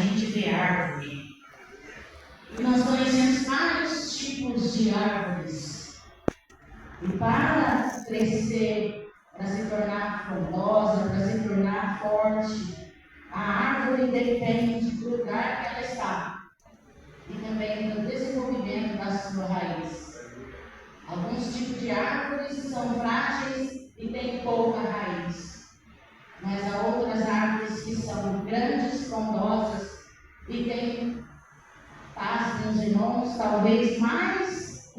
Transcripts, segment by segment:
gente vê árvore. E nós conhecemos vários tipos de árvores. E para crescer, para se tornar frondosa, para se tornar forte, a árvore depende do lugar que ela está e também do desenvolvimento da sua raiz. Alguns tipos de árvores são frágeis e têm pouca raiz, mas há outras árvores que são grandes, frondosas e têm, pasmem os irmãos, talvez mais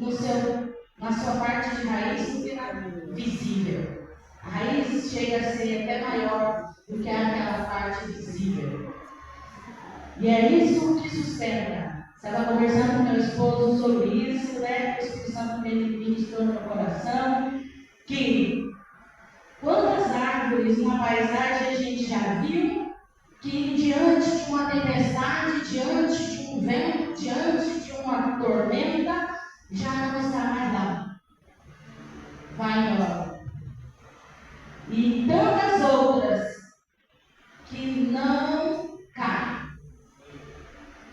na sua parte de raiz do que na visível. A raiz chega a ser até maior do que aquela parte visível. E é isso que sustenta. Estava conversando com meu esposo sobre isso, né? O Espírito Santo me ministrou no meu coração, que quantas árvores na paisagem a gente já viu, que diante de uma tempestade, diante de um vento, diante de uma tormenta, já não está mais lá. Vai embora. E tantas outras que não caem.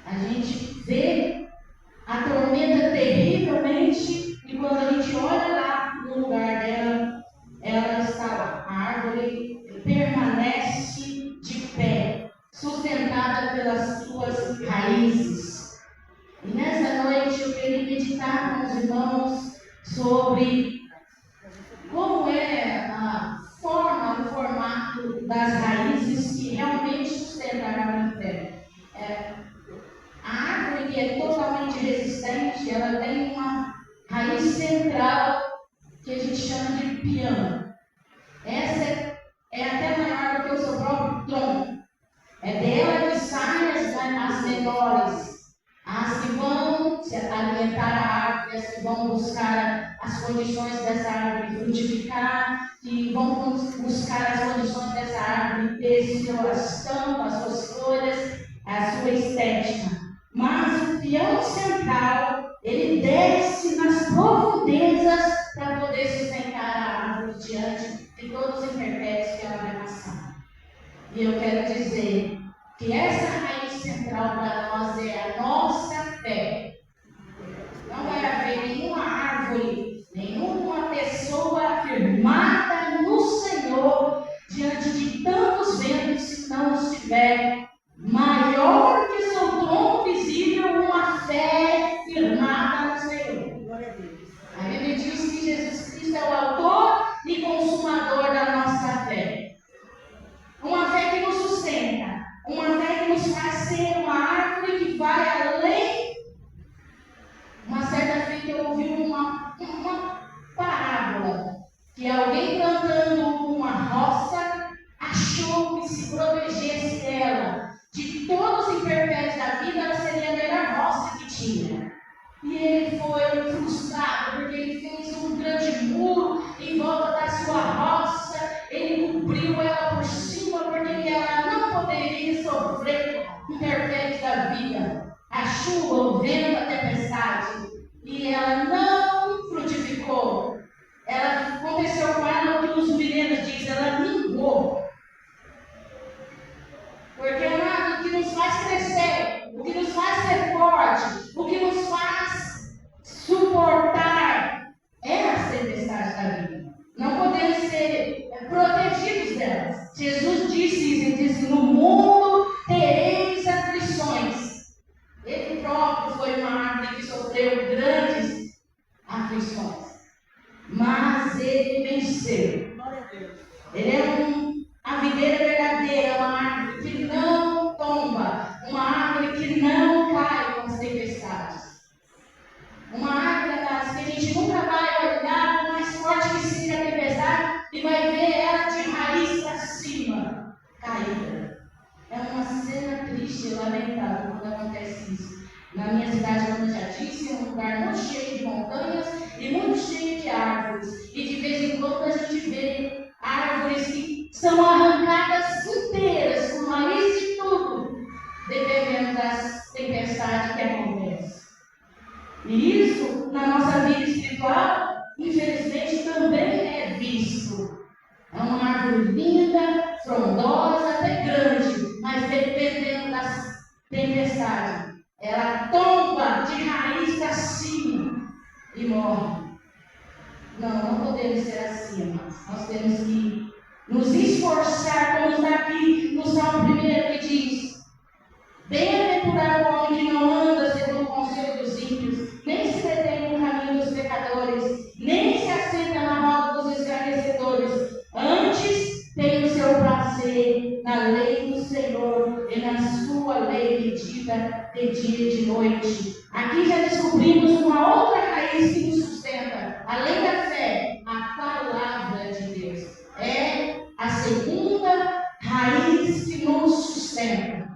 A gente vê a tormenta terrivelmente e quando a gente olha lá no lugar dela, ela está lá. A árvore permanece de pé, sustentada pelas suas raízes. E nessa noite eu queria meditar com os irmãos sobre como é a forma, o formato das raízes que realmente sustentaram a fé. A árvore que é totalmente resistente, ela tem uma raiz central que a gente chama de piano. Essa é até maior do que o seu próprio tronco. É dela que saem as menores, as que vão se alimentar a árvore, as que vão buscar as condições dessa árvore frutificar, que vão buscar as condições dessa árvore ter sua estampa, as suas folhas, a sua estética. Mas o piano central, ele desce nas profundezas para poder sustentar a árvore diante de todos os intempéries que ela vai passar. E eu quero dizer que essa raiz central para nós é a nossa fé. Não vai haver nenhuma árvore, nenhuma pessoa firmada no Senhor diante de tantos ventos se não estiver maior que seu tronco visível, uma fé firmada no Senhor. A Bíblia diz que Jesus Cristo é o autor e consumador da nossa fé. Uma fé que nos sustenta, uma fé que nos faz ser uma árvore que vai além. Uma certa feita eu ouvi uma parábola, que alguém plantando uma roça achou que se protegesse dela, de todos os imperfeitos da vida, ela seria a melhor roça que tinha. E ele foi frustrado, porque ele fez um grande muro em volta da sua roça, ele cobriu ela por cima, porque ela não poderia sofrer imperfeitos da vida, a chuva, o vento, a tempestade, e ela não frutificou. Ela aconteceu com ela o que os meninos dizem, ela mingou. Porque nada, o que nos faz crescer, o que nos faz ser forte, o que nos faz suportar é as tempestades da vida. Não podemos ser protegidos delas. Jesus disse, no mundo tereis aflições. Ele próprio foi uma árvore que sofreu grandes aflições. Mas ele venceu. Ele é a videira verdadeira, uma árvore que não tomba, uma árvore que não cai com as tempestades. Uma árvore das que a gente nunca vai olhar por mais forte que seja a tempestade e vai ver ela de raiz para cima, caída. É uma cena triste e lamentável quando acontece isso. Na minha cidade, como eu já disse, é um lugar muito cheio de montanhas e muito cheio de árvores. E de vez em quando a gente vê árvores que são arrancadas inteiras, com raiz e tudo, dependendo das tempestades que acontecem. E isso, na nossa vida espiritual, infelizmente, também é visto. É uma árvore linda, frondosa, até grande, mas dependendo das tempestade, ela tomba de raiz para cima e morre. Não podemos ser assim, amados. Nós temos que nos esforçar, como está aqui no Salmo 1 que diz: bem-aventurado o homem que não anda segundo o conselho dos ímpios, nem se detém no caminho dos pecadores, nem se assenta na roda dos escarnecedores. Antes tem o seu prazer na lei do Senhor, e na sua lei medita de dia e de noite. Aqui já descobrimos uma outra raiz que nos sustenta, além da fé, a palavra de Deus. É a segunda raiz que nos sustenta.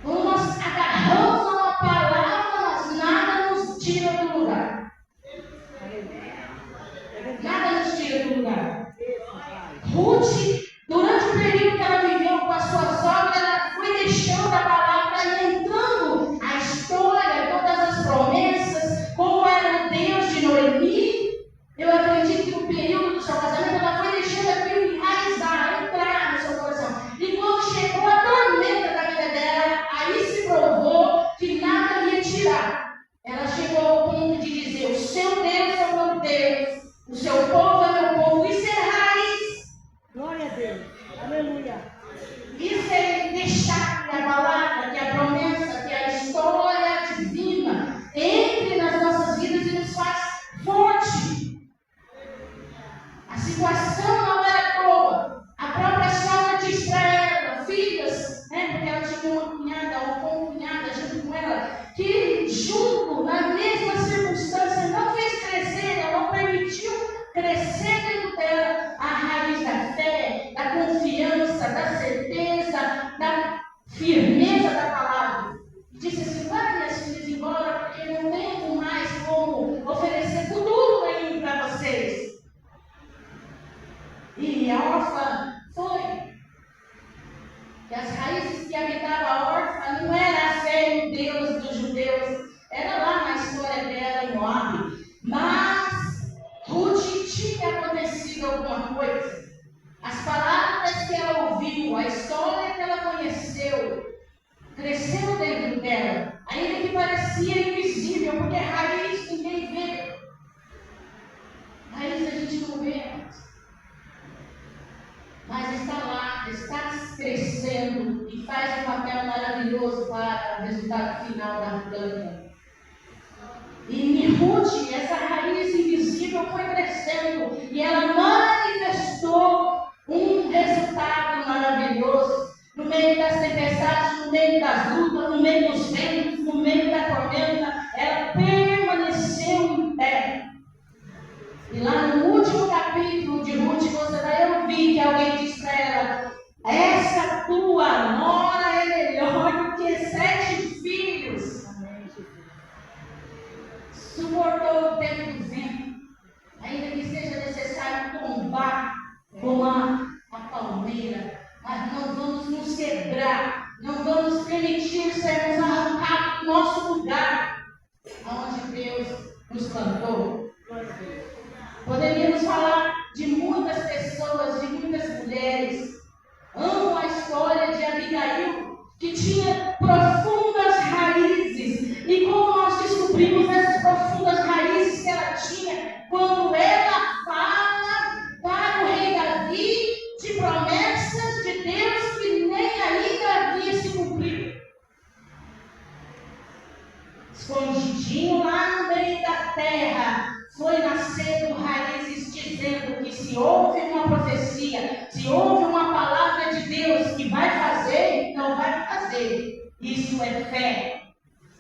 Quando nós agarramos a uma palavra, nada nos tira do lugar. Nada nos tira do lugar. Ruth, durante o período que ela viveu com a sua sogra, ela foi deixando a palavra e entrando a história, todas as promessas, como era o Deus de Noemi. Eu acredito que no período do seu casamento ela foi deixando aquilo enraizar, entrar no seu coração. E quando chegou a tormenta da vida dela, aí se provou que nada ia tirar. Ela chegou ao ponto de dizer: o seu Deus é o meu Deus, o seu povo é meu povo. Isso é raiz. Glória a Deus. Aleluia. Isso é deixar que a palavra, que a promessa, que a história divina entre nas nossas vidas e nos faz forte. A situação não era boa. A própria sogra disse para ela: filhas, porque ela tinha uma cunhada ou concunhada junto com ela, que junto, na mesma circunstância, não fez crescer, ela não permitiu crescer dentro dela a raiz da fé, da confiança, da certeza, da firmeza da palavra. E disse assim: vai, minhas filhas, embora, porque eu não tenho mais como oferecer futuro nenhum para vocês. E a órfã foi. Que as raízes que habitavam a órfã não era a fé em Deus dos judeus, era lá na história dela em Moabe. Mas Ruth tinha acontecido alguma coisa. As palavras que ela ouviu, a história que ela conheceu, cresceu dentro dela, ainda que parecia invisível, porque raiz ninguém vê. Raiz a gente não vê, mas está lá, está crescendo e faz um papel maravilhoso para o resultado final da planta. E em Ruth, essa raiz invisível foi crescendo e ela manifestou um resultado maravilhoso. No meio das tempestades, no meio das lutas, no meio dos ventos, no meio da tormenta, ela permaneceu em pé. E lá no último capítulo de Ruth, você vai ouvir que alguém diz para ela: essa tua nora é melhor do que 7 filhos. Suportou o tempo do vento, ainda que seja necessário tombar como a palmeira, mas não vamos nos quebrar, não vamos permitir sermos arrancados do nosso lugar, aonde Deus nos plantou. Poderíamos falar de muitas pessoas, de muitas mulheres. Amo a história de Abigail, que tinha profundas raízes. E como nós descobrimos essas profundas raízes que ela tinha, quando ela fala para o rei Davi de promessas de Deus que nem ainda havia se cumprido. Escondidinho lá no meio da terra, foi nascendo raízes dizendo que se houve uma profecia, se houve uma palavra de Deus que vai fazer, então vai fazer. Isso é fé.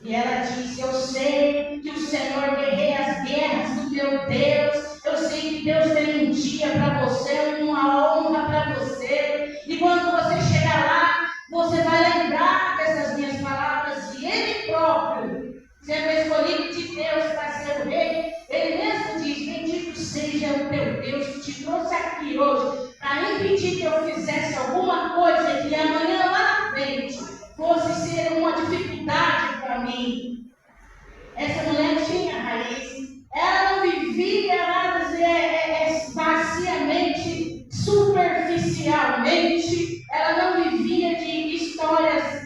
E ela disse: eu sei que o Senhor guerreia as guerras do meu Deus, eu sei que Deus tem um dia para você, uma honra para você, e quando você chegar lá, você vai lembrar dessas minhas palavras, e Ele próprio, sendo escolhido de Deus para ser o rei, Ele mesmo diz: bendito seja o teu Deus que te trouxe aqui hoje, para impedir que eu fizesse alguma coisa que amanhã lá na frente fosse ser uma dificuldade para mim. Essa mulher tinha raiz, ela não vivia nada vaziamente, superficialmente, ela não vivia de histórias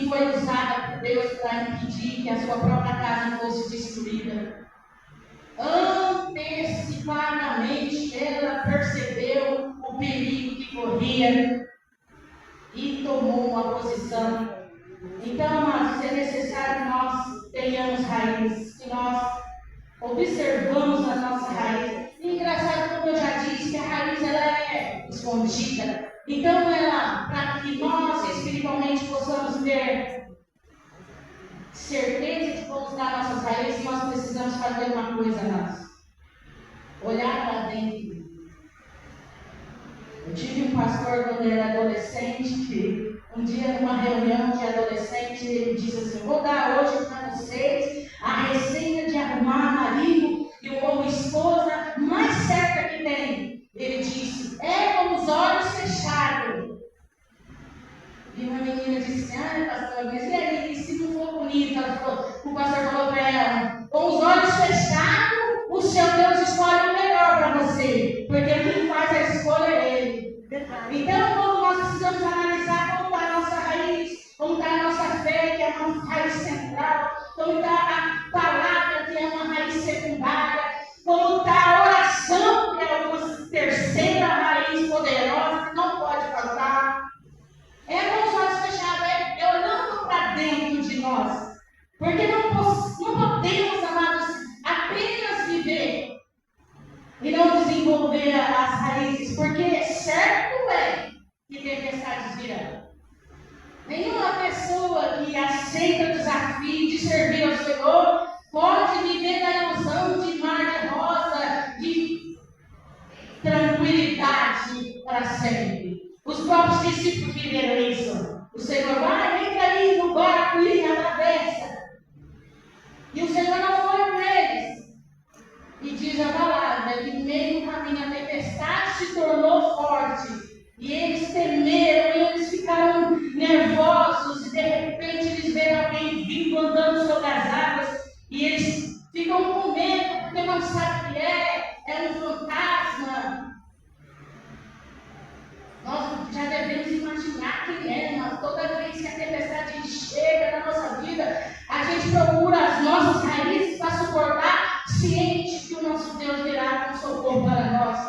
que foi usada por Deus para impedir que a sua própria casa fosse destruída. Antecipadamente ela percebeu o perigo que corria e tomou uma posição. Então, amados, é necessário que nós tenhamos raízes, que nós observamos a nossa raiz. E engraçado, como eu já disse, que a raiz ela é escondida. Então, para que nós espiritualmente possamos ter certeza de como está nossas raízes, nós precisamos fazer uma coisa, nós olhar para dentro. Eu tive um pastor quando era adolescente, que um dia numa reunião de adolescente, ele disse assim: vou dar hoje para vocês a receita de arrumar marido e uma esposa mais certa que tem. Ele disse: é com os olhos fechados. E uma menina disse: pastor, mas e aí, se não for bonito? O pastor falou para ela: com os olhos fechados, o seu Deus escolhe o melhor para você, porque quem faz a escolha é Ele. Então, quando nós precisamos analisar como está a nossa raiz, como está a nossa fé, que é uma raiz central, como está a palavra, que é uma raiz secundária, como está a oração, que é uma terceira raiz poderosa, que não pode faltar. É com os olhos fechados, é olhando para dentro de nós. Porque não podemos, amados, apenas viver e não desenvolver as raízes, porque certo é que tempestades virão. Nenhuma pessoa que aceita o desafio de servir ao Senhor pode viver na ilusão de mar de rosa, de tranquilidade para sempre. Os próprios discípulos viveram isso. O Senhor vai, entra aí no barco e atravessa. E o Senhor não foi com eles. E diz a palavra que no meio do caminho a tempestade se tornou forte. E eles temeram, e eles ficaram nervosos. E de repente eles veem alguém vindo andando sobre as águas. E eles ficam com medo, porque não sabem o que é. É um fantasma. Nós já devemos imaginar quem é, mas toda vez que a tempestade chega na nossa vida, a gente procura as nossas raízes para suportar, ciente que o nosso Deus virá com socorro para nós.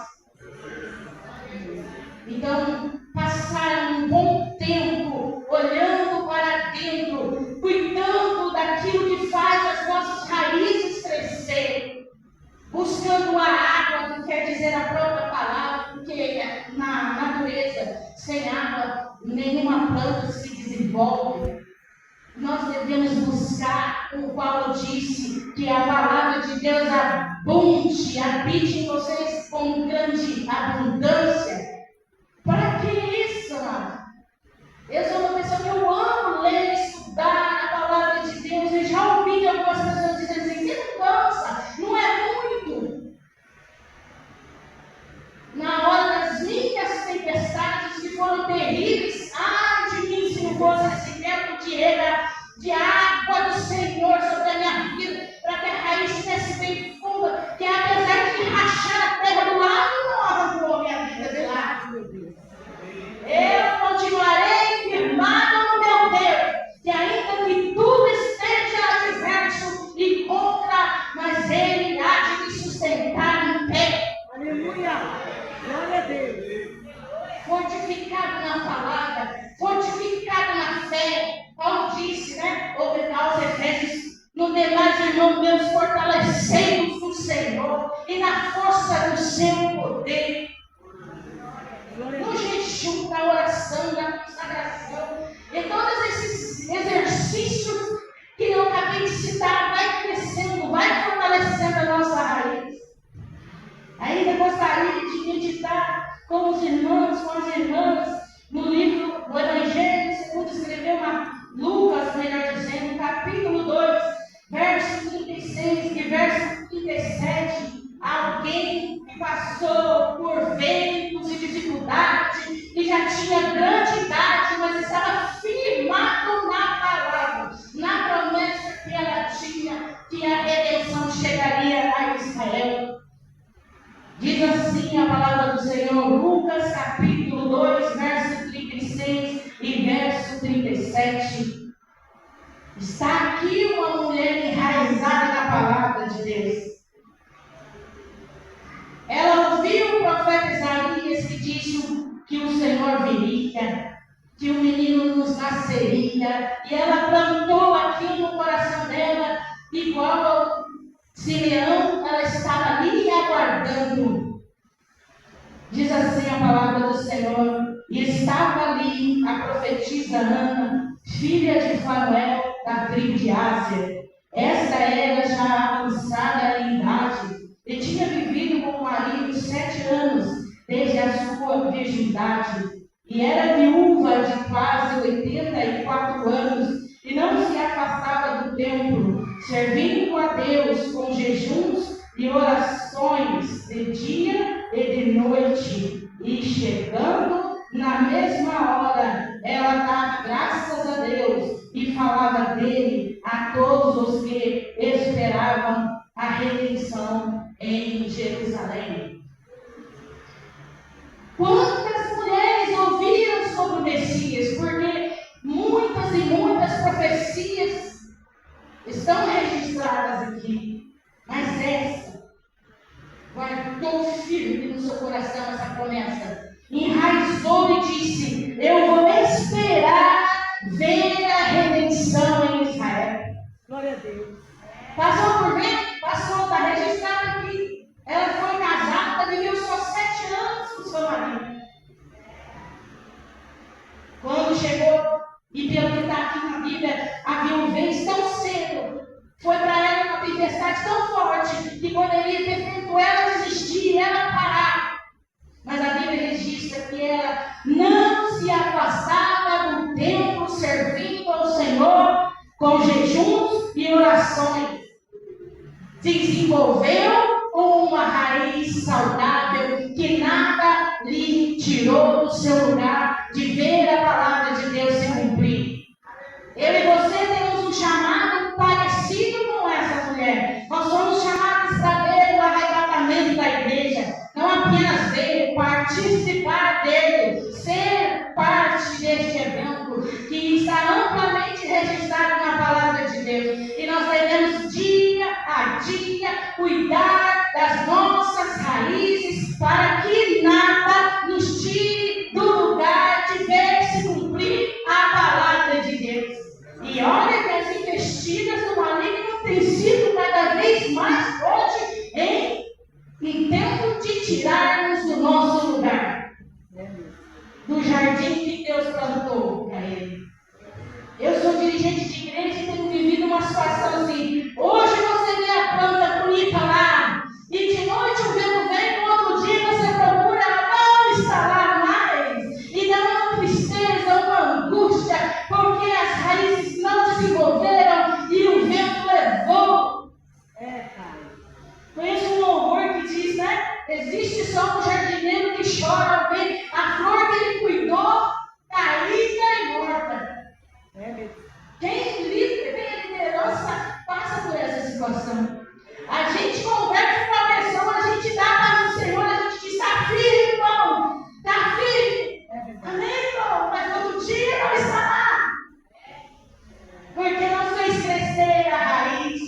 Então, passar um bom tempo olhando para dentro, cuidando daquilo que faz as nossas raízes crescerem, buscando a água, que quer dizer a própria palavra, porque na natureza, sem água, nenhuma planta se desenvolve. Nós devemos buscar, o Paulo disse, que a palavra de Deus abunde, habite em vocês com grande abundância. Para que isso, amado? Eu sou uma pessoa que eu amo ler e estudar a palavra de Deus. Eu já ouvi algumas pessoas dizendo assim: você não cansa, não é muito. Na hora das minhas tempestades, que foram terríveis, ai de mim se não fosse esse tempo de água do Senhor sobre a minha vida, para que a raiz estivesse bem funda, que apesar de rachar a terra do lado, não arrancou a minha vida de lá. Eu continuarei firmado no meu Deus, que ainda que tudo esteja adverso e contra, mas Ele há de me sustentar em pé. Aleluia! Glória a Deus! Fortificado na palavra, fortificado na fé. Paulo disse, né? Aos Efésios: no demais, irmãos meus, fortalecei-vos no Senhor e na força do seu poder. No jejum, na oração, na consagração, e todos esses exercícios que eu acabei de citar, vai crescendo, vai fortalecendo a nossa raiz. Ainda gostaria de meditar com os irmãos, com as irmãs, no livro do Evangelho segundo escreveu Lucas, melhor dizendo, capítulo 2, verso 36 e verso 37. Alguém que passou por ventos e dificuldades, que já tinha grande idade, mas estava firmado na palavra, na promessa que ela tinha, que a redenção chegaria a Israel. Diz assim a palavra do Senhor, Lucas capítulo 2, verso 36 e verso 37. Está aqui uma mulher enraizada na palavra de Deus. Ela ouviu o profeta Isaías que disse que o Senhor viria, que o menino nos nasceria, e ela plantou aquilo no coração dela, igual ao Simeão, ela estava ali aguardando. Diz assim a palavra do Senhor: e estava ali a profetisa Ana, filha de Fanuel, da tribo de Ásia. Esta era já avançada em idade, e tinha vivido com o marido 7 anos, desde a sua virgindade. E era viúva de quase 84 anos, e não se afastava do templo, servindo a Deus com jejuns e orações de dia e de noite. E chegando na mesma hora, ela dava graças a Deus e falava dele a todos os que esperavam a redenção em Jerusalém. Quantas mulheres ouviram sobre o Messias? Porque muitas e muitas profecias estão registradas aqui. Mas essa guardou firme no seu coração essa promessa. Enraizou e disse: eu vou esperar ver a redenção em Israel. Glória a Deus. Passou por ver? Passou, está registrado aqui. Ela foi casada, viveu só 7 anos com seu marido. Quando chegou, e pelo que está aqui na Bíblia, a viuvez tão cedo, foi para ela uma tempestade tão forte, que poderia ter feito ela desistir, ela parar. Mas a Bíblia registra que ela não se afastava do templo, servindo ao Senhor com jejuns e orações. Desenvolveu uma raiz saudável que nada lhe tirou do seu lugar de ver a palavra de Deus se cumprir. Eu e você temos um chamado parecido com essa mulher. Nós somos chamados para ver o arrebatamento da igreja, não apenas ver, participar dele, ser parte deste evento que está amplamente registrado na palavra de Deus. E nós devemos dia a dia cuidar das nossas raízes para que nada nos tire do lugar de ver se cumprir a palavra de Deus. E olha que as investidas do maligno têm sido cada vez mais fortes em intento de tirar-nos do nosso lugar, do jardim que Deus plantou para ele. Eu sou dirigente de igreja e tenho vivido uma situação assim. Hoje você vê a planta bonita lá, e de noite o vento vem, no outro dia você procura, ela não está lá mais. E dá uma tristeza, uma angústia, porque as raízes não desenvolveram e o vento levou. Conheço um louvor que diz, né? Existe só um jardineiro que chora ao ver a flor que ele cuidou, caída e morta. Quem tem a liderança passa por essa situação. A gente conversa com a pessoa, a gente dá a paz do Senhor, a gente diz: está firme, irmão, está firme. Amém, irmão? Mas outro dia não está lá. Porque não fez crescer a raiz.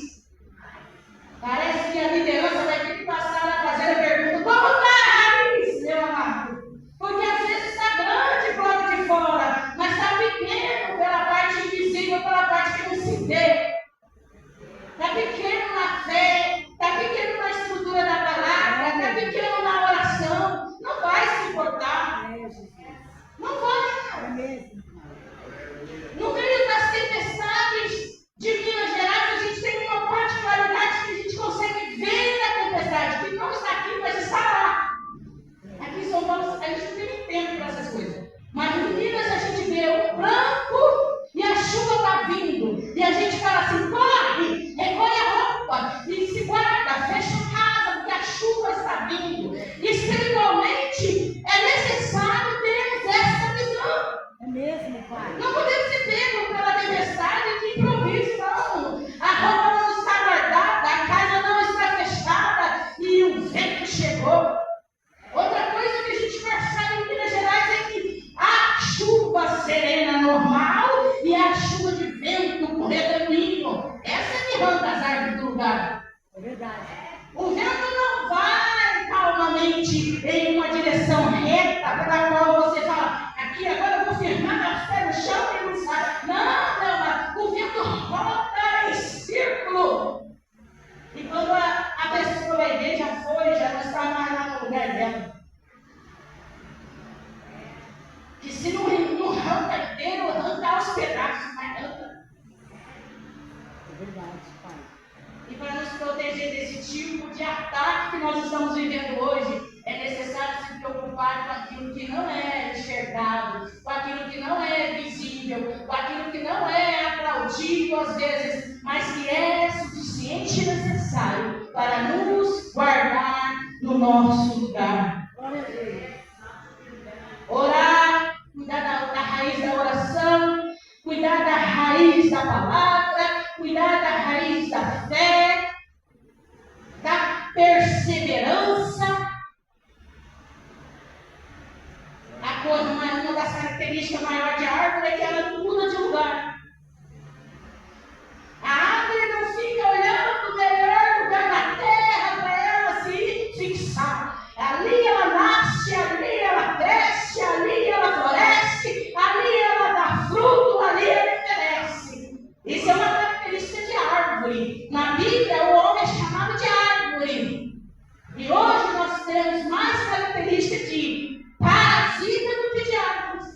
Parece que a liderança vai ter que passar a fazer a pergunta: como está a raiz, meu amado? Porque às vezes está grande pro lado de fora, mas está pequeno pela parte invisível, pela parte que não se vê. Está pequeno na fé, está pequeno na estrutura da palavra, está pequeno na oração. Não vai se importar. Não vai. No meio das tempestades de Minas Gerais, a gente tem uma particularidade que a gente consegue ver a tempestade, que não está aqui, mas está lá. Aqui em São Paulo, a gente não tem tempo para essas coisas. Mas em Minas, a gente vê o branco e a chuva está vindo. E a gente fala assim: corre, recolhe a roupa e se guarda, fecha a casa, porque a chuva está vindo. Espiritualmente, é necessário termos essa visão. É mesmo, Pai. Não podemos ser pegos pela tempestade de improviso, não. A roupa não está guardada, a casa não está fechada e o vento chegou. Outra coisa que a gente percebe em Minas Gerais é que a chuva serena normal e a chuva de vento com redemoinho Verdade. O vento não vai calmamente em uma direção reta, pela qual você fala, aqui agora eu vou firmar meus pés no chão e não sai. Não, o vento roda em círculo. E quando a pessoa vai ver, já foi, já não está mais lá no lugar dela. Que se não arranca inteiro, arranca aos pedaços, mas arranca. É verdade, Pai. E para nos proteger desse tipo de ataque que nós estamos vivendo hoje, é necessário se preocupar com aquilo que não é enxergado, com aquilo que não é visível, com aquilo que não é aplaudido às vezes, mas que é suficiente e necessário para nos guardar no nosso lugar. Glória a Deus. Orar, cuidar da raiz da oração, cuidar da raiz da palavra, cuidar da raiz da fé, da perseverança. Uma das características maiores de árvore é que ela não muda de lugar. A árvore não fica olhando o melhor lugar da terra para ela se fixar. Ali ela nasce, ali ela cresce, ali ela floresce, ali ela dá fruto, ali ela envelhece. Isso é uma característica de árvore. Na Bíblia, o homem é chamado de árvore. E hoje nós temos mais características de parasita do que de árvores.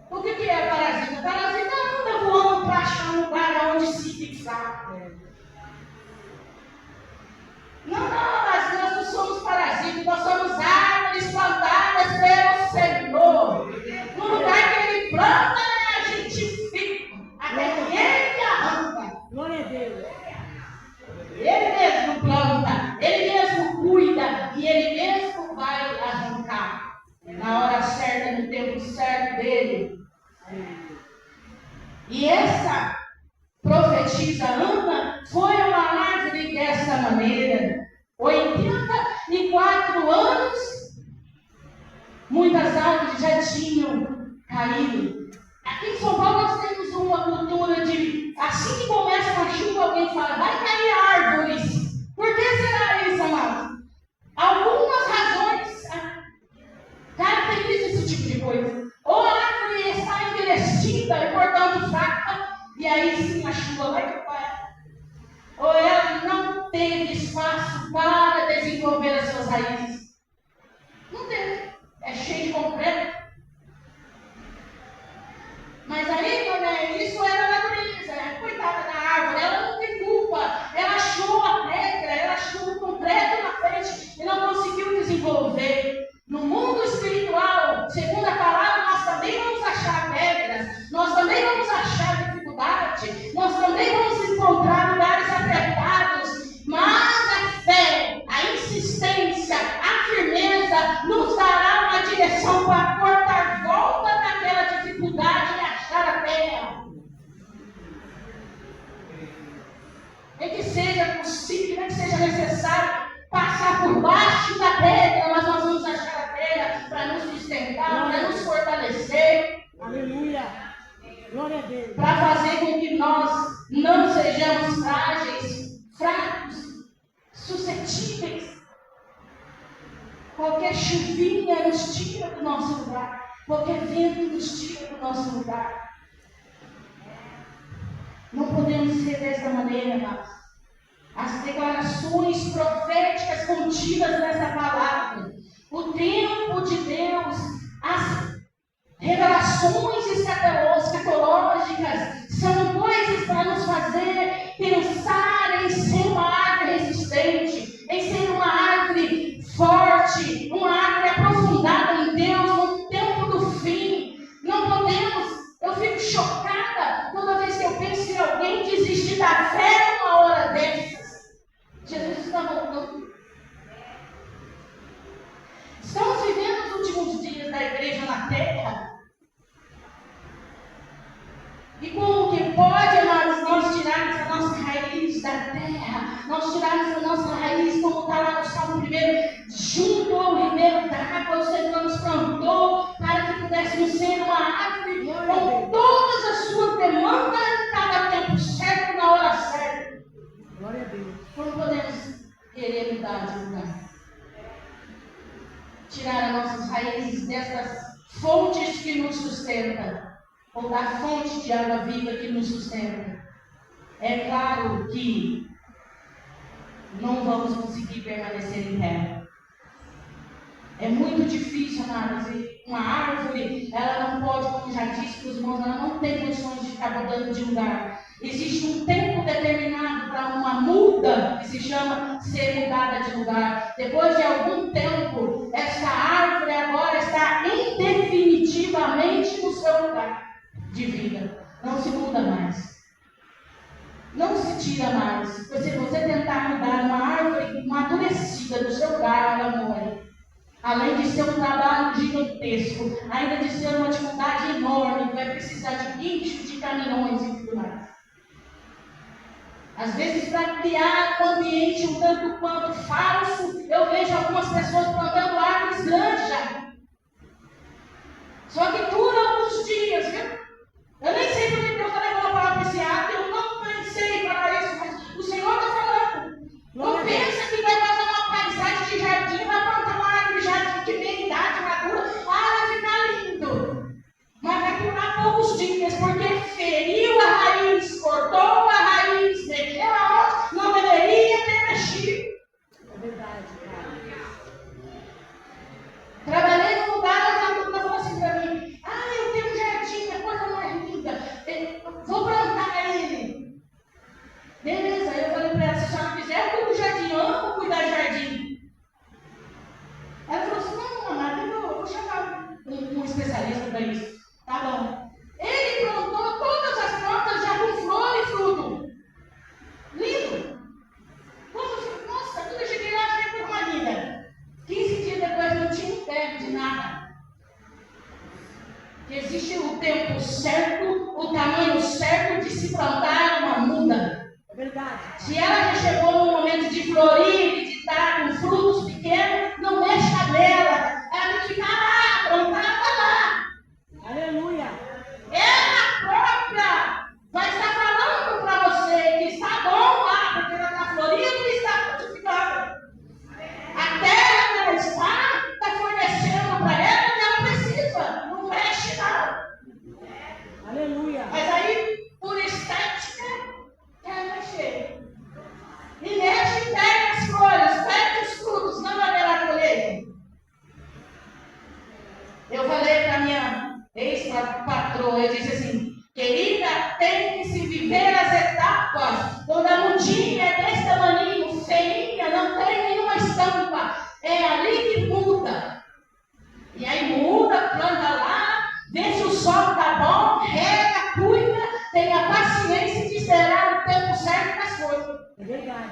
O que é parasita? Parasita anda voando para achar um lugar onde se fixar. Não, mas nós não somos parasitas, nós somos árvores plantadas pelo Senhor. No lugar que Ele planta, a gente fica, até que Ele arranca. Glória a Deus. Ele mesmo planta, Ele mesmo cuida e Ele mesmo vai arrancar. Na hora certa, no tempo certo dele. E essa profetisa Ana foi uma árvore dessa maneira. 84 anos, muitas árvores já tinham caído. Aqui em São Paulo nós temos uma cultura de, assim que começa a chuva, alguém fala, vai cair árvores. Por que será isso, amados? Algumas razões caracterizam esse tipo de coisa. Ou a árvore está envelhecida e, portanto, fraca, e aí sim a chuva vai cair. Ou ela não teve espaço para desenvolver as suas raízes. Não teve. É cheio de concreto. Mas aí, isso era a natureza. Coitada da árvore, ela não tem culpa. Ela achou a pedra, ela achou o concreto na frente e não conseguiu desenvolver. No mundo espiritual, segundo a palavra, nós também vamos achar pedras, nós também vamos achar dificuldade, nós também vamos encontrar lugares apertados, mas a fé, a insistência, a firmeza nos dará uma direção para cortar volta daquela dificuldade e achar a terra. Nem que seja possível, nem que seja necessário passar por baixo da pedra, mas nós vamos achar a terra para nos sustentar, para nos fortalecer. Aleluia. Glória a Deus. Para fazer com que nós não sejamos frágeis, fracos, suscetíveis. Qualquer chuvinha nos tira do nosso lugar. Qualquer vento nos tira do nosso lugar. Não podemos ser dessa maneira, amados. As declarações proféticas contidas nessa palavra, o tempo de Deus, as revelações escatológicas são coisas para nos fazer pensar em ser uma árvore resistente, em ser uma árvore forte, uma árvore aprofundada em Deus no tempo do fim. Não podemos, eu fico chocada toda vez que eu penso em alguém desistir da fé numa hora dessas. Jesus está voltando. Estamos vivendo os últimos dias da igreja na terra. E com o que pode, amados, nós tirarmos a nossa raiz da terra, nós tirarmos a nossa raiz, como está lá no Salmo 1, junto ao ribeiro d'água, o Senhor nos plantou para que pudéssemos ser uma árvore com todas as suas demandas, em cada tempo certo, na hora certa. Glória a Deus. Não podemos mudar de lugar. Tirar as nossas raízes dessas fontes que nos sustentam, ou da fonte de água viva que nos sustenta. É claro que não vamos conseguir permanecer em terra. É muito difícil, amados. Uma árvore, ela não pode, como já disse para os irmãos, ela não tem condições de ficar mudando de lugar. Existe um tempo determinado para uma muda, que se chama ser mudada de lugar. Depois de algum tempo, essa árvore agora está indefinitivamente no seu lugar de vida. Não se muda mais. Não se tira mais. Se você tentar mudar uma árvore amadurecida do seu lugar, ela morre. Além de ser um trabalho gigantesco, ainda de ser uma dificuldade enorme, que vai precisar de guinchos, de caminhões e tudo mais. Às vezes, para criar um ambiente um tanto quanto falso, eu vejo algumas pessoas plantando árvores grandes já. Só que dura alguns dias, viu? Eu nem sei porque Deus está levando a palavra para esse ato, eu não pensei para isso, mas o Senhor está falando. Não pensa que vai fazer uma paisagem de jardim, vai plantar uma árvore já de meia idade, madura, vai ficar lindo. Mas vai durar poucos dias, porque feriu a raiz, cortou a raiz, mexeu aonde não deveria ter mexido. É verdade, cara. Trabalhei num lugar onde a turma falou assim para mim: eu tenho um jardim, a coisa mais linda, vou plantar ele. Beleza, aí eu falei para ela: se a senhora quiser, eu cuido do jardim, eu não vou cuidar do jardim. Ela falou assim: não, mamãe, eu vou chamar um especialista para isso. Tá bom. Ele plantou todas as plantas já com flor e fruto. Lindo. Nossa, quando eu cheguei lá, achei uma linda. 15 dias depois não tinha um pé de nada. Existe o tempo certo, o tamanho certo de se plantar uma muda. É verdade. Se ela já chegou no momento de florir e de estar com frutos pequenos, não mexa nela. Ela tem que ficar lá, plantada lá. Aleluia. Ela própria vai estar falando para você que está bom lá, porque ela está florida e está frutificando. A terra que ela está fornecendo para ela o que ela precisa. Não mexe não. Aleluia. Mas aí, por estética, quer mexer. E mexe, pega as folhas, pega os frutos, não haverá colheita. Eu falei para minha ex-patroa, eu disse assim: querida, tem que se viver as etapas. Quando a mudinha é desse tamanho, feinha, não tem nenhuma estampa, é ali que muda. E aí muda, planta lá, vê se o sol está bom, rega, cuida, tenha paciência de esperar o tempo certo das coisas. É verdade.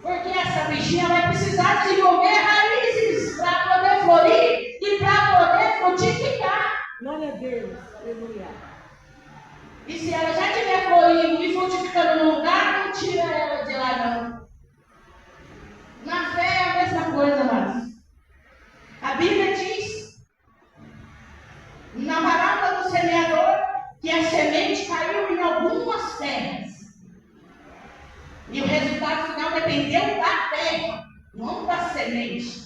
Porque essa bichinha vai precisar desenvolver raízes para poder florir e para poder frutificar. Glória a Deus. Aleluia. E se ela já estiver florindo e frutificando no lugar, não tira ela de lá não. Na fé é a mesma coisa, mas a Bíblia diz, na parábola do semeador, que a semente caiu em algumas terras. E o resultado final dependeu da terra, não da semente.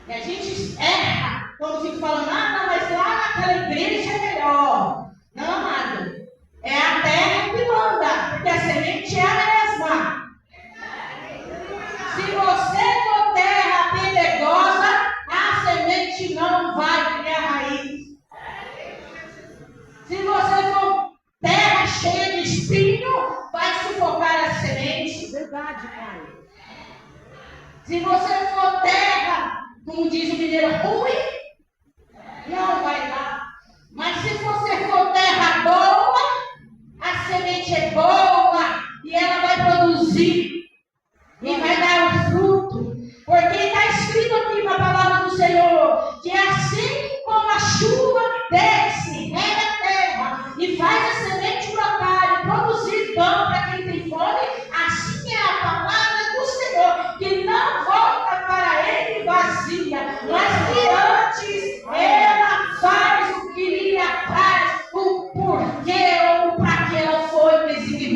E a gente erra quando fica falando: não, mas lá naquela igreja é melhor. Não, amado. É a terra que manda, porque a semente é a mesma. Se você for terra pedregosa, a semente não vai criar raiz. Se você for terra cheia de espinho, vai sufocar a semente. Verdade, Pai. Se você for terra, como diz o mineiro, ruim, não vai dar. Mas se você for terra boa, a semente é boa e ela vai produzir e vai dar o fruto. Porque está escrito aqui na palavra do Senhor que assim como a chuva desce, rega a terra e faz a semente brotar e produzir pão para quem tem fome, assim é a palavra do Senhor, que não volta para ele vazia, mas que antes ela faz o que lhe apraz, o porquê ou para que ela foi designadas.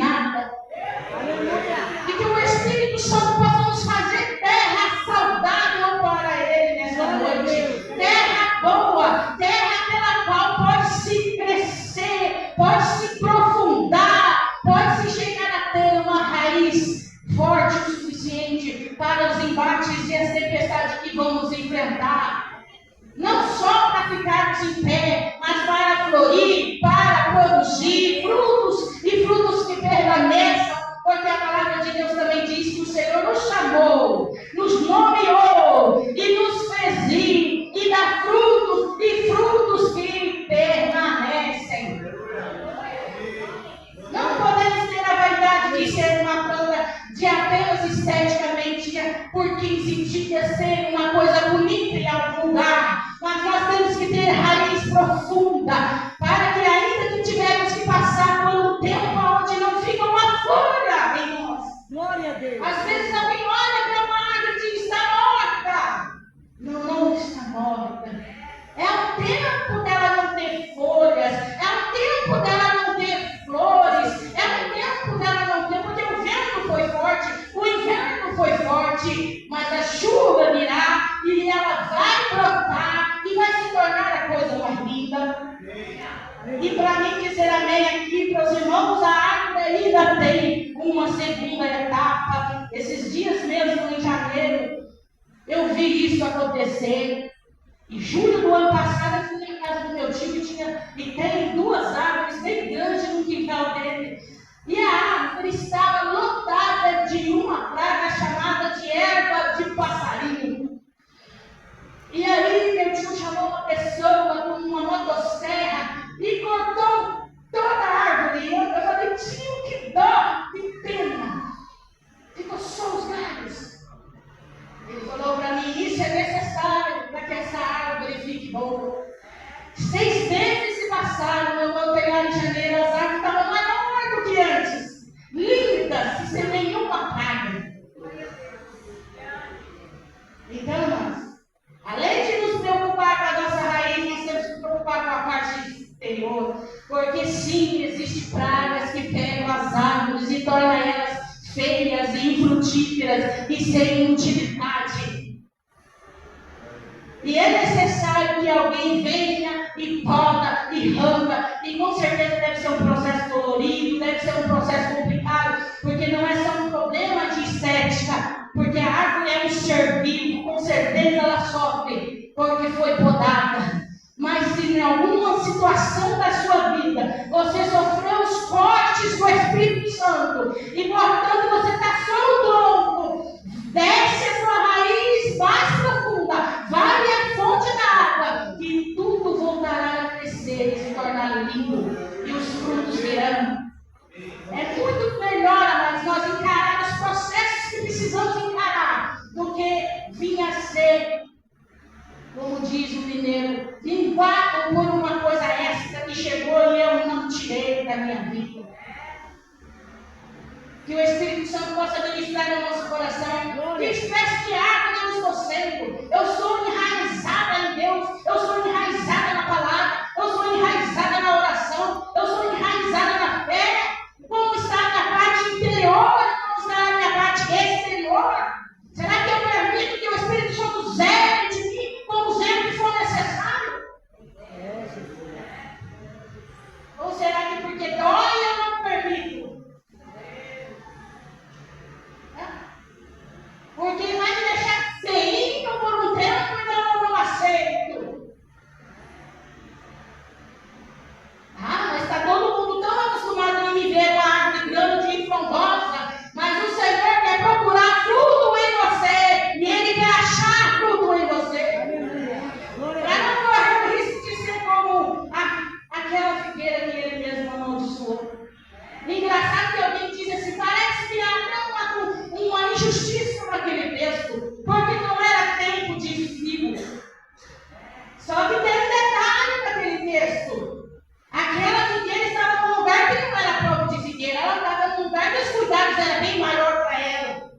de ser uma coisa bonita em algum lugar, mas nós temos que ter raiz profunda, para que ainda que tivermos que passar por um tempo onde não fica uma folha em nós. Glória a Deus. Às vezes alguém olha para uma árvore e diz, está morta. Não está morta. É o tempo dela não ter folhas, é o tempo dela não ter flores, é o tempo dela não ter, porque o vento foi forte, o inverno foi forte, mas a chuva virá e ela vai brotar e vai se tornar a coisa mais linda. E para mim dizer amém aqui para os irmãos, a árvore ainda tem uma segunda etapa. Esses dias mesmo em janeiro, eu vi isso acontecer. Em julho do ano passado, eu fui na casa do meu tio e tem 2 árvores bem grandes no quintal dele. E a árvore estava lotada de uma praga chamada de erva de passarinho. E aí meu tio chamou uma pessoa com uma motosserra e cortou toda a árvore. Eu falei, tio, que dó, que pena. Ficou só os galhos. Ele falou para mim, isso é necessário para que essa árvore fique boa. 6 meses se passaram, eu voltei lá em janeiro, as árvores estavam maiores do que antes. Lindas, sem nenhuma praga. Então, irmãos, além de nos preocupar com a nossa raiz, nós temos que nos preocupar com a parte exterior. Porque sim, existem pragas que pegam as árvores e tornam elas feias e infrutíferas e sem utilidade. E é necessário que alguém venha e poda e arranca, e com certeza deve ser um processo dolorido, deve ser um processo complicado, porque não é só um problema de estética, porque a árvore é um ser vivo, com certeza ela sofre, porque foi podada. Mas se em alguma situação da sua vida você sofreu os cortes do Espírito Santo e portanto você está só no tronco, desce a sua raiz mais profunda, vai à fonte da água e tudo voltará a crescer e se tornar lindo e os frutos virão. É muito melhor, mas nós encarar os processos que precisamos encarar do que vir a ser, como diz o mineiro, limpado por uma coisa extra que chegou e eu não tirei da minha vida. Que o Espírito Santo possa ministrar no nosso coração. Que espécie de árvore eu estou sendo? Eu sou enraizada em Deus, eu sou enraizada na palavra, eu sou enraizada na oração, eu sou enraizada na fé. Como está a minha parte interior? Como está a minha parte exterior? Será que eu permito que o Espírito Santo zele de mim como sempre for necessário? Ou será que porque dói eu não permito? Porque vai me deixar feinho por um tempo, então eu não aceito. Mas está todo mundo tão acostumado a me ver com a árvore grande e frondosa, mas o Senhor quer procurar fruto em você, e Ele quer achar fruto em você. Para não correr o risco de ser como aquela figueira que Ele mesmo amaldiçoou. Engraçado que alguém diz assim, parece que há até uma injustiça naquele texto, porque não era tempo de figo. Só que tem um detalhe naquele texto. Aquela figueira estava num lugar que não era próprio de figueira, ela estava num lugar que os cuidados eram bem maior para ela.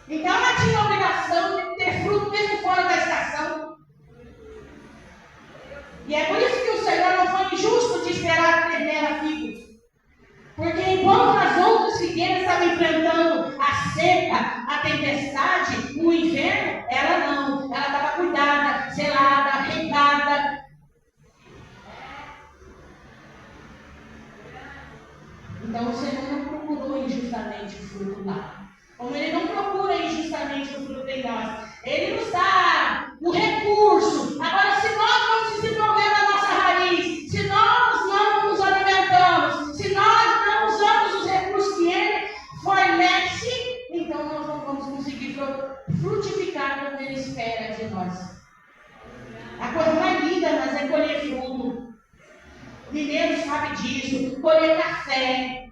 Então ela tinha a obrigação de ter fruto mesmo fora da estação. E é por isso que o Senhor não foi injusto de esperar ter nela figos. Porque enquanto as outras figueiras estavam enfrentando a seca, a tempestade, o inverno, ela não. Ela estava cuidada, selada, regada. Então o Senhor não procurou injustamente o fruto lá. Como Ele não procura injustamente o fruto em nós. Ele nos dá o recurso. Agora, se nós não desenvolvemos a nossa raiz, se nós não nos alimentamos, se nós não usamos os recursos que Ele fornece, então nós não vamos conseguir frutificar como Ele espera de nós. A coisa mais linda, mas é colher fruto. Mineiro sabe disso, colher café.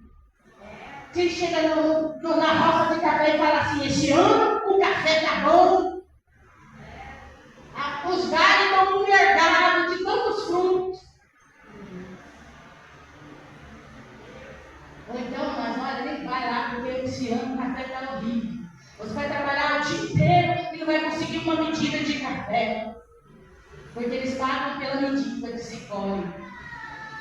Você chega na roça de café e fala assim, este ano o café café está bom. Os galhos estão envergados de tantos frutos. Ou então, mas olha, nem vai lá, porque esse ano o café está horrível. Você vai trabalhar o dia inteiro e não vai conseguir uma medida de café. Porque eles pagam pela medida que se colhe.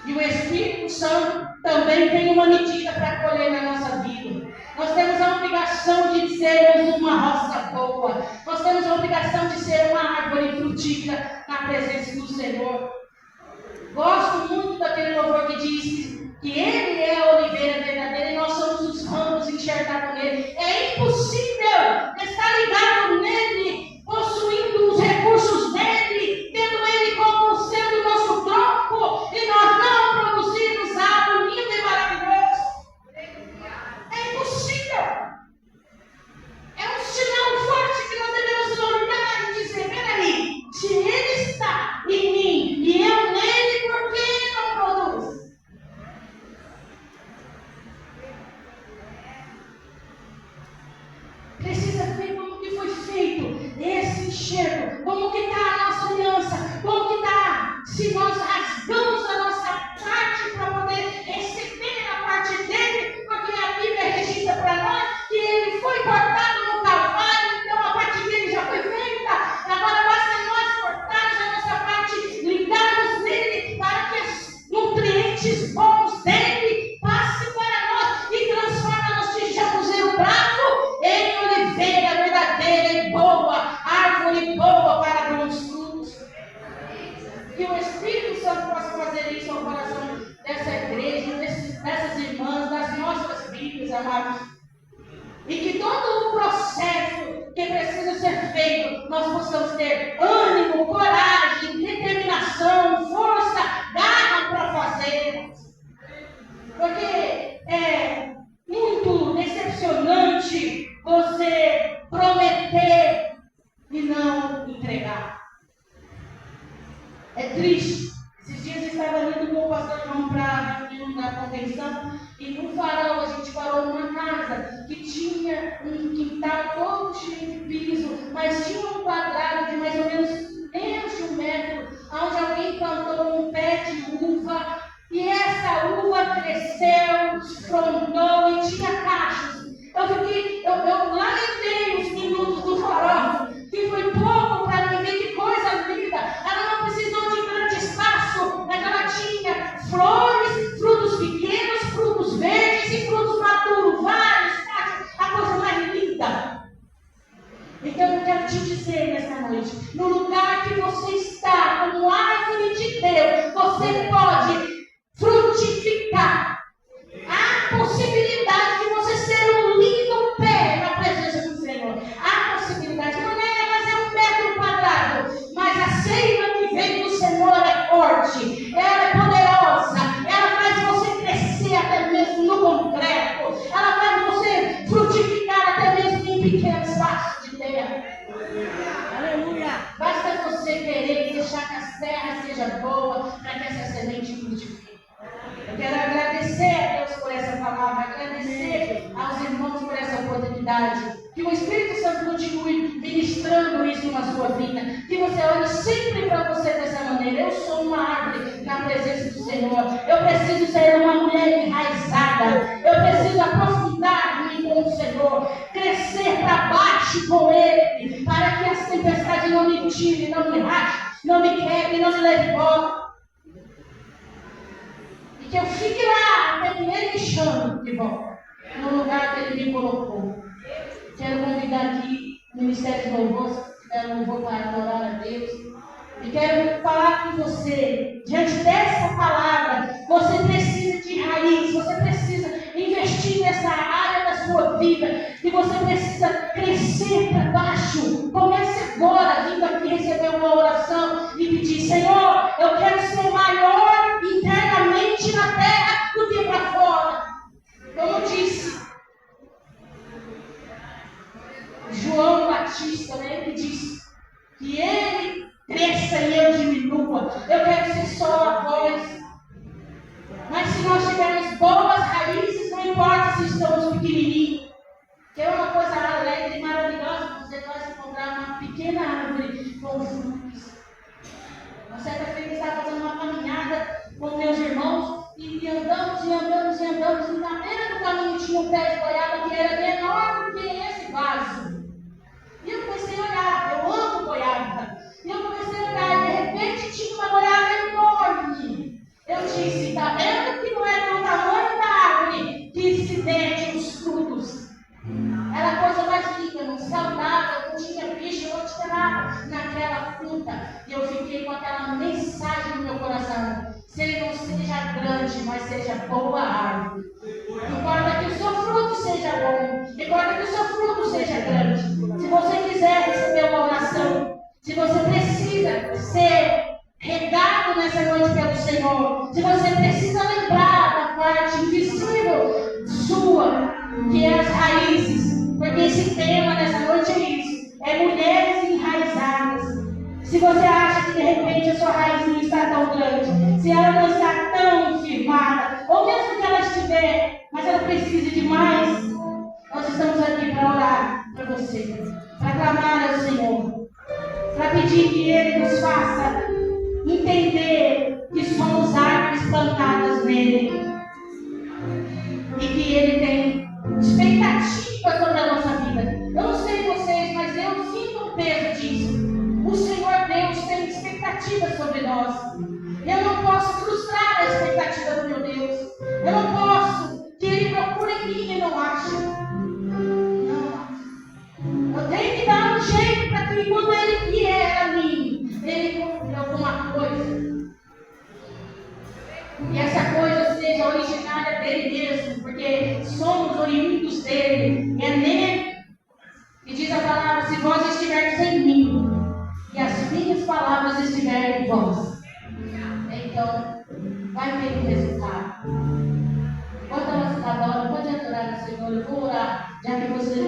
E o Espírito Santo também tem uma medida para colher na nossa vida. Nós temos a obrigação de sermos uma roça boa. Nós temos a obrigação de ser uma árvore frutífera na presença do Senhor. Gosto muito daquele louvor que diz que Ele é a oliveira verdadeira e nós somos os ramos enxergados nele. É impossível estar ligado nele, possuindo os recursos dele, tendo ele como sendo nosso tronco e nós não produzirmos algo lindo e maravilhoso. É impossível. É um sinal forte que nós devemos olhar e dizer: peraí, se ele está em mim e eu nele, por que ele não produz? Precisa ver como que foi feito esse enxergo, como que está a nossa aliança, como que está, se nós rasgamos a nossa parte para poder receber a parte dele, porque a Bíblia registra para nós que ele foi cortado no Calvário, então a parte dele já foi feita, agora basta nós cortarmos a nossa parte, ligarmos nele para que os nutrientes bons dele passem para nós e transformem nos tijolos e o bravo em oliveira verdadeira e boa, árvore boa para bons frutos. Que o Espírito Santo possa fazer isso ao coração dessa igreja, dessas irmãs, das nossas vidas, amados. E que todo o processo que precisa ser feito, nós possamos ter ânimo, coragem, determinação, força, garra para fazer. Porque é muito decepcionante você prometer e não entregar. É triste. Esses dias eu estava indo com o pastor João para a reunião da convenção e no farol a gente parou numa casa que tinha um quintal todo cheio de piso, mas tinha um quadrado de mais ou menos menos de 1 metro, onde alguém plantou um pé de uva e essa uva cresceu, desfrontou e tinha cachos. Eu lamentei os minutos do farol, que foi pouco para mim ver que coisa linda. Ela não precisou de grande espaço, mas ela tinha flores, frutos pequenos, frutos verdes e frutos maduros, vários cachos, a coisa mais linda. Então eu quero te dizer nessa noite, no lugar que você está, como árvore de Deus, você pode frutificar. Há possibilidade de você ser um lindo pé na presença do Senhor. Há possibilidade. Não é fazer 1 metro quadrado, mas a seiva que vem do Senhor é forte, ela é poderosa, ela faz você crescer até mesmo no concreto, ela faz você frutificar até mesmo em pequenos espaços de terra. Aleluia. Basta você querer deixar que a terra seja boa para que essa semente frutifique. Eu quero agradecer a Deus por essa palavra, agradecer aos irmãos por essa oportunidade. Que o Espírito Santo continue ministrando isso na sua vida. Que você olhe sempre para você dessa maneira. Eu sou uma árvore na presença do Senhor. Eu preciso ser uma mulher enraizada. Eu preciso aprofundar-me com o Senhor. Crescer para baixo com Ele. Para que as tempestades não me tirem, não me rachem, não me quebrem, não me levem embora. Que eu fique lá até que Ele me chame de volta, no lugar que Ele me colocou. Quero convidar aqui o Ministério de Louvor, se tiver louvor para adorar a Deus. E quero falar com você, diante dessa palavra, você precisa de raiz, você precisa investir nessa área da sua vida, e você precisa crescer para baixo. Comece agora, vindo aqui receber uma oração e pedir: Senhor, eu quero ser maior internamente na terra do que para fora. Como disse João Batista, né? Ele disse que ele cresça e eu diminua. Eu quero ser só a voz. com frutos. Uma certa feita eu estava fazendo uma caminhada com meus irmãos e andamos, e na beira do caminho tinha um pé de goiaba que era menor do que esse vaso. E eu comecei a olhar, eu amo goiaba. E eu comecei a olhar, e de repente tinha uma goiaba enorme. Eu disse, está vendo que não é do tamanho da árvore que se mete os frutos? Era a coisa mais rica, não saudável, não tinha bicho, não tinha nada naquela fruta. E eu fiquei com aquela mensagem no meu coração: se não seja grande, mas seja boa árvore. Importa que o seu fruto seja bom, importa que o seu fruto seja grande. Se você quiser receber uma oração, se você precisa ser regado nessa noite pelo Senhor, se você precisa lembrar da parte invisível sua, que é as raízes, porque esse tema dessa noite é isso, é mulheres enraizadas. Se você acha que de repente a sua raiz não está tão grande, se ela não está tão firmada, ou mesmo que ela estiver, mas ela precisa de mais, nós estamos aqui para orar para você, para clamar ao Senhor, para pedir que Ele nos faça entender que somos árvores plantadas nele e que Ele tem expectativa sobre a nossa vida. Eu não sei vocês, mas eu sinto o peso disso. O Senhor Deus tem expectativa sobre nós. Eu não posso frustrar a expectativa do meu Deus. Eu não posso que Ele procure em mim e não ache. Não. Eu tenho que dar um jeito para que quando Ele vier a mim, Ele cumpra alguma coisa. E essa coisa seja originária dele mesmo, porque somos oriundos dele, e é nele que diz a palavra: se vós estiverdes em mim, e as minhas palavras estiverem em vós, então vai ter um resultado. Enquanto ela se adora, pode adorar ao Senhor. Eu vou orar, já que você